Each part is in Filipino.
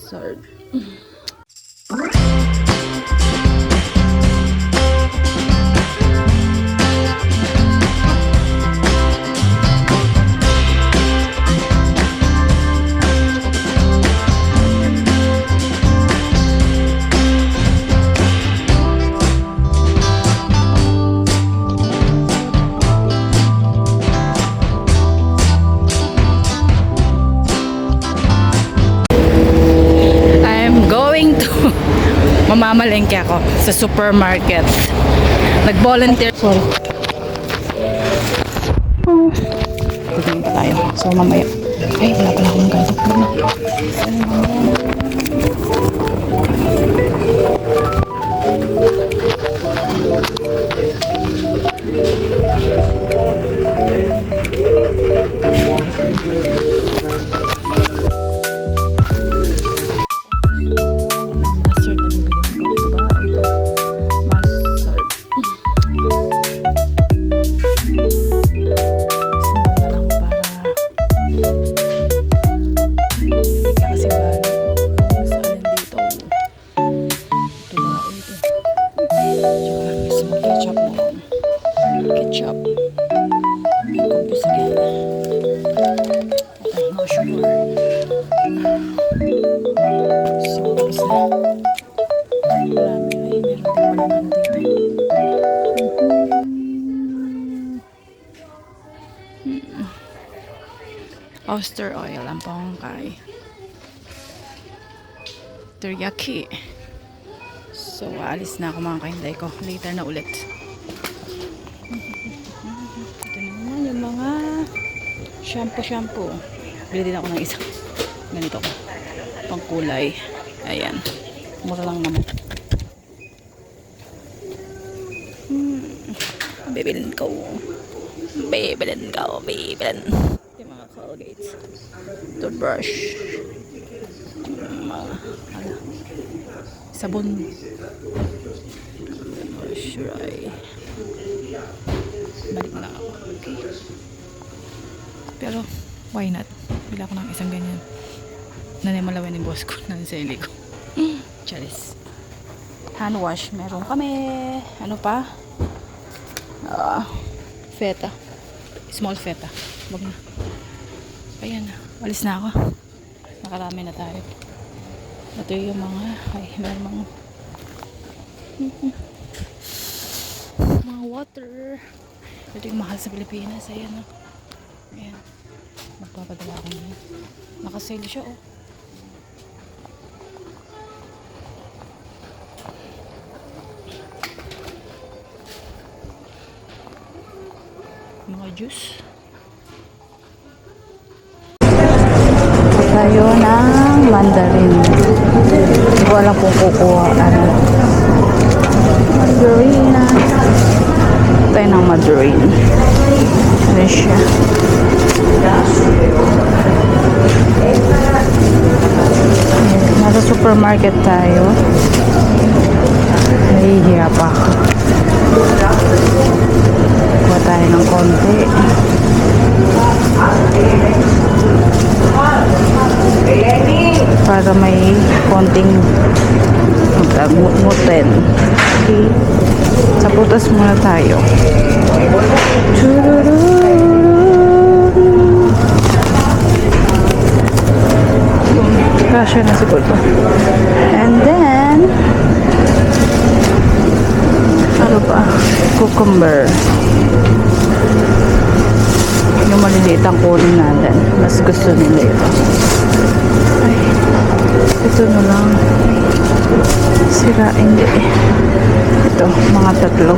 Sorry. Mamamalengke ako sa supermarket. Nag-volunteer. Sorry. Tignan pa tayo. So, mamaya. Ay, wala pala akong ganito. Oyster oil ang pangkay. Teriyaki. So, alis na ako mga kahinday ko. Later na ulit. Ito naman yung mga shampoo. Bili din ako ng isang ganito ko. Pangkulay. Ayan. Mura lang naman. Bibilin ko. Yung mga Colgate. Toothbrush. Sabon. Toothbrush. Balik na lang ako. Okay. Pero, why not? Bila ko ng isang ganyan. Nanimalawin yung boss ko. Nansili ko. Charis. Hand wash. Meron kami. Ano pa? Feta. Small feta. Wag na. Ayan na. Alis na ako. Nakarami na tayo. Ito yung mga meron mga water. Ito yung mahal sa Pilipinas. Ayan o. Ayan. Magpapadala ako na. Nakasale siya o. Mga juice. Tayo ng mandarin. Hindi ko alam kung kukuha. Mandarin. Tayo ng mandarin. Ano siya? Nasa supermarket tayo. Nahihiya pa ako. Kuha tayo ng konti. Para may konting mutin. Okay. Sa putas muna tayo. Kasya na siguro to. And then ano pa? Cucumber. Yung maliliit ang kunin natin. Mas gusto nila ito. Ay, ito na lang. Sira, hindi. Ito, mga tatlo.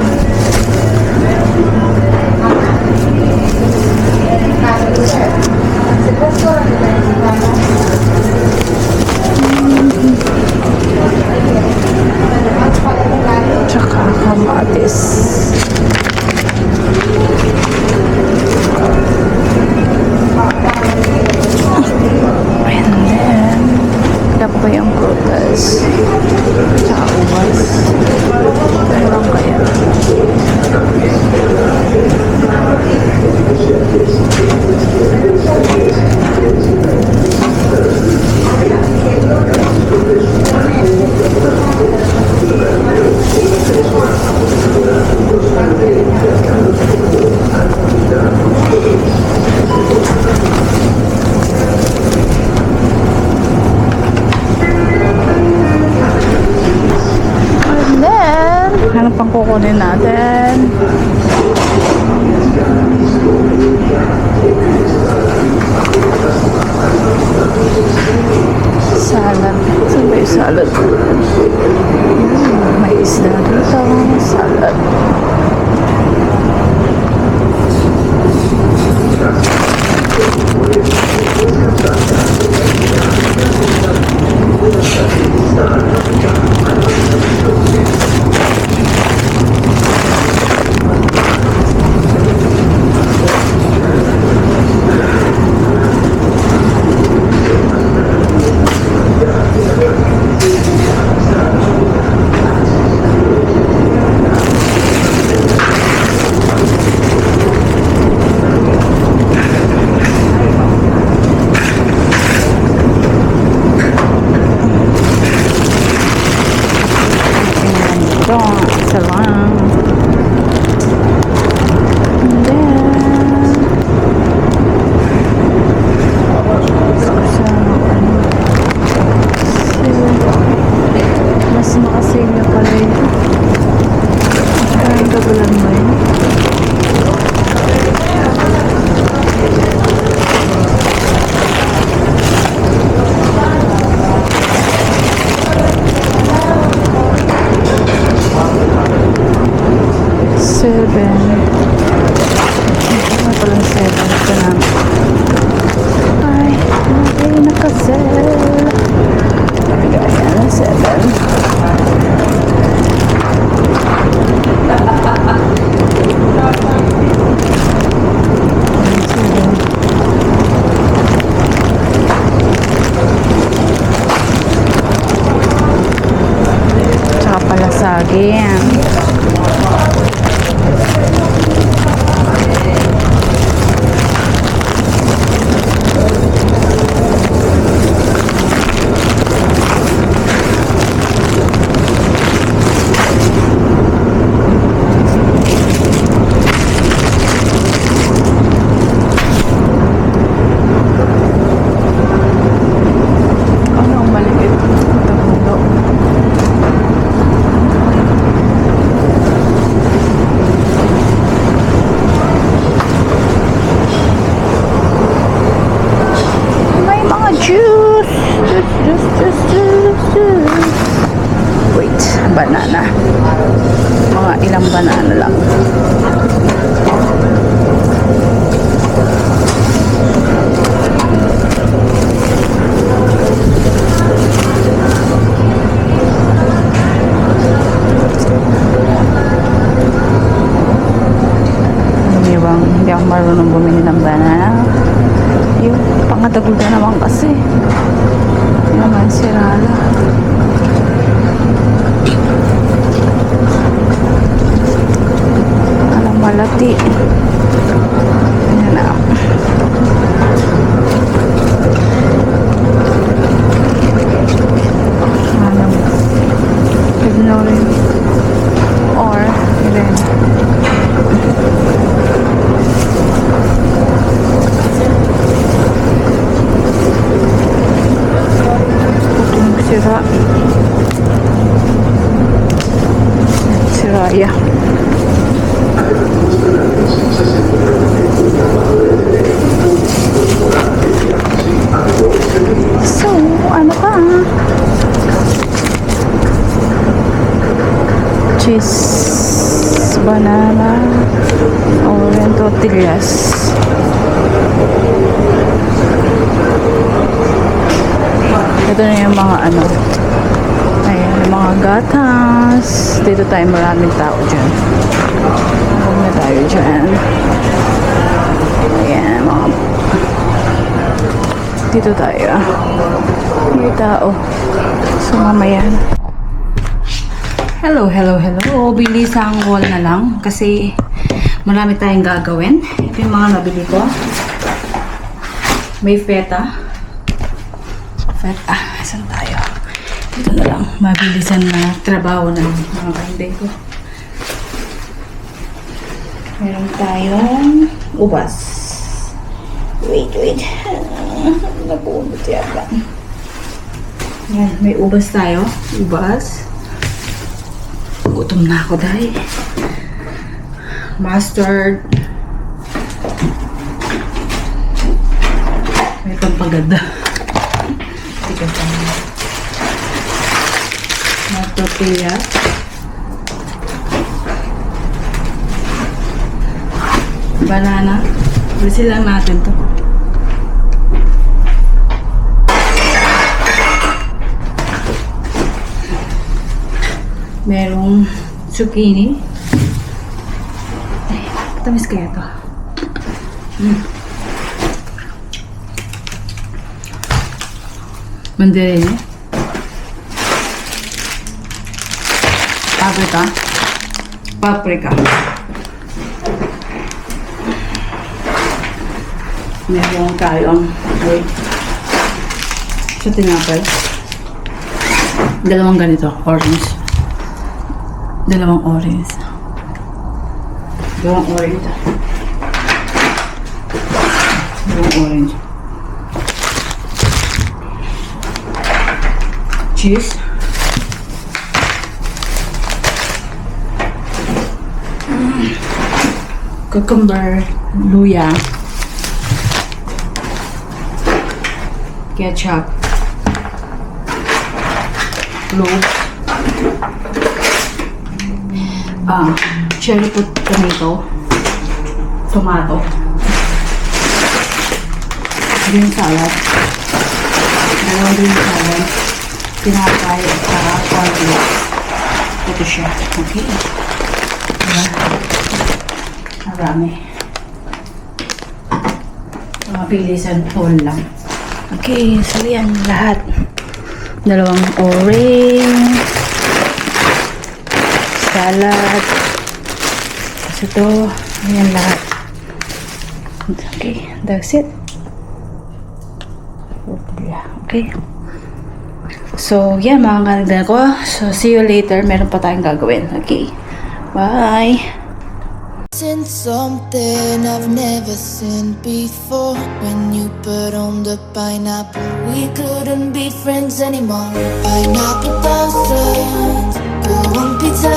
Tsaka kamatis. And then, dapat yung prutas. Tsaka ubas. Meron kaya. kukunin natin. Salad. Saan ba yung salad? May isda dito. Salad. Again. Wait, banana. Mga ilang banana lang. Hindi ako marunong bumili ng banana. Yung pangatagol na naman kasi. Naman sirala. Alam malati. Ayan na. Alam. Ignoring. Or, then. Siraya. So, ano pa? Cheese, banana, orange tortillas. Ito na yung mga ano. Ayan, yung mga gatas. Dito tayo, maraming tao dyan. Huwag na tayo dyan. Ayan, mga... Dito tayo. May tao. So, mamaya na. Hello. Bilisang wall na lang. Kasi, marami tayong gagawin. Ito yung mga nabili ko. May feta. Saan tayo? Dito na lang. Mabilisan na trabaho ng mga kahinday ko. Meron tayong ubas. Wait. Nabunot yata. Yan, may ubas tayo. Ubas. Nagugutom na ako dahil mustard. May pampaganda. Tika pa. May tortilla. Banana. Bisi lang natin to. Merong zucchini. Ay, tamis kaya to. Mandarin. Paprika. Paprika. Merong tayong wait. Sa tinapay. Dalawang ganito. Orange. Dalawang orange. Dalawang orange. Dalawang orange. Cheese. Cucumber. Luya. Ketchup. Cloves. Cherry tomato. Tomato. Green salad. Dalawang green salad. Tinapay at saka cornflakes. Ito siya. Okay. Diba? Marami. Mga pilisan whole lang. Okay, so yan lahat. Dalawang orange. Salad. Tapos ito. Ayan lahat. Okay, that's it. Okay. So, yan mga kanagdan ko. So, see you later. Meron pa tayong gagawin. Okay. Bye! Seen something I've never seen before. When you put on the pineapple, we couldn't be friends anymore. Pineapple thousands, go on pizza.